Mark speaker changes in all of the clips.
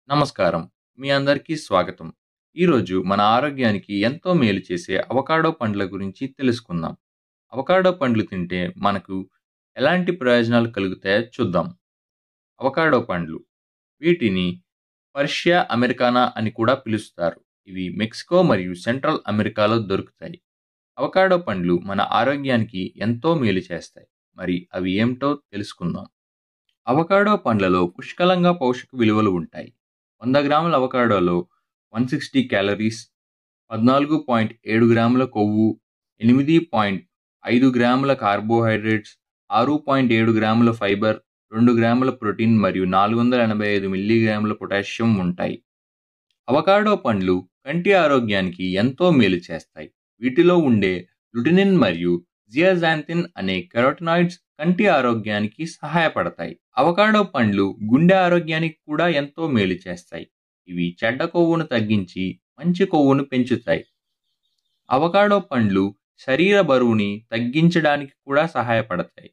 Speaker 1: నమస్కారం. మీ అందరికీ స్వాగతం. ఈరోజు మన ఆరోగ్యానికి ఎంతో మేలు చేసే అవకాడో పండ్ల గురించి తెలుసుకుందాం. అవకాడో పండ్లు తింటే మనకు ఎలాంటి ప్రయోజనాలు కలుగుతాయో చూద్దాం. అవకాడో పండ్లు వీటిని పర్షియా అమెరికానా అని కూడా పిలుస్తారు. ఇవి మెక్సికో మరియు సెంట్రల్ అమెరికాలో దొరుకుతాయి. అవకాడో పండ్లు మన ఆరోగ్యానికి ఎంతో మేలు చేస్తాయి. మరి అవి ఏమిటో తెలుసుకుందాం. అవకాడో పండ్లలో పుష్కలంగా పోషక విలువలు ఉంటాయి. 100 గ్రాముల అవకాడోలో 160 క్యాలరీస్, 14.7 గ్రాముల కొవ్వు, 8.5 గ్రాముల కార్బోహైడ్రేట్స్, 6.7 గ్రాముల ఫైబర్, 2 గ్రాముల ప్రోటీన్ మరియు 485 మిల్లీగ్రాముల పొటాషియం ఉంటాయి. అవకాడో పండ్లు కంటి ఆరోగ్యానికి ఎంతో మేలు చేస్తాయి. వీటిలో ఉండే లుటినిన్ మరియు జియాజాంతిన్ అనే కెరోటినాయిడ్స్ కంటి ఆరోగ్యానికి సహాయపడతాయి. అవకాడో పండ్లు గుండె ఆరోగ్యానికి కూడా ఎంతో మేలు చేస్తాయి. ఇవి చెడ్డ కొవ్వును తగ్గించి మంచి కొవ్వును పెంచుతాయి. అవకాడో పండ్లు శరీర బరువుని తగ్గించడానికి కూడా సహాయపడతాయి.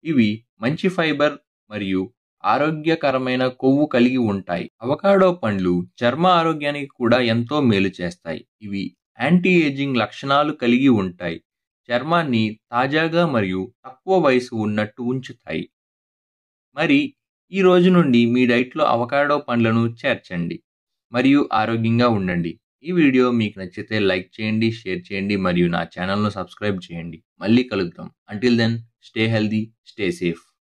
Speaker 1: ఇవి మంచి ఫైబర్ మరియు ఆరోగ్యకరమైన కొవ్వు కలిగి ఉంటాయి. అవకాడో పండ్లు చర్మ ఆరోగ్యానికి కూడా ఎంతో మేలు చేస్తాయి. ఇవి యాంటీ ఏజింగ్ లక్షణాలు కలిగి ఉంటాయి. చర్మాన్ని తాజాగా మరియు తక్కువ వయసు ఉన్నట్టు ఉంచుతాయి. మరి ఈ రోజు నుండి మీ డైట్లో అవకాడో పండ్లను చేర్చండి మరియు ఆరోగ్యంగా ఉండండి. ఈ వీడియో మీకు నచ్చితే లైక్ చేయండి, షేర్ చేయండి మరియు నా ఛానల్ను సబ్స్క్రైబ్ చేయండి. మళ్ళీ కలుద్దాం. Until then, stay healthy, stay safe.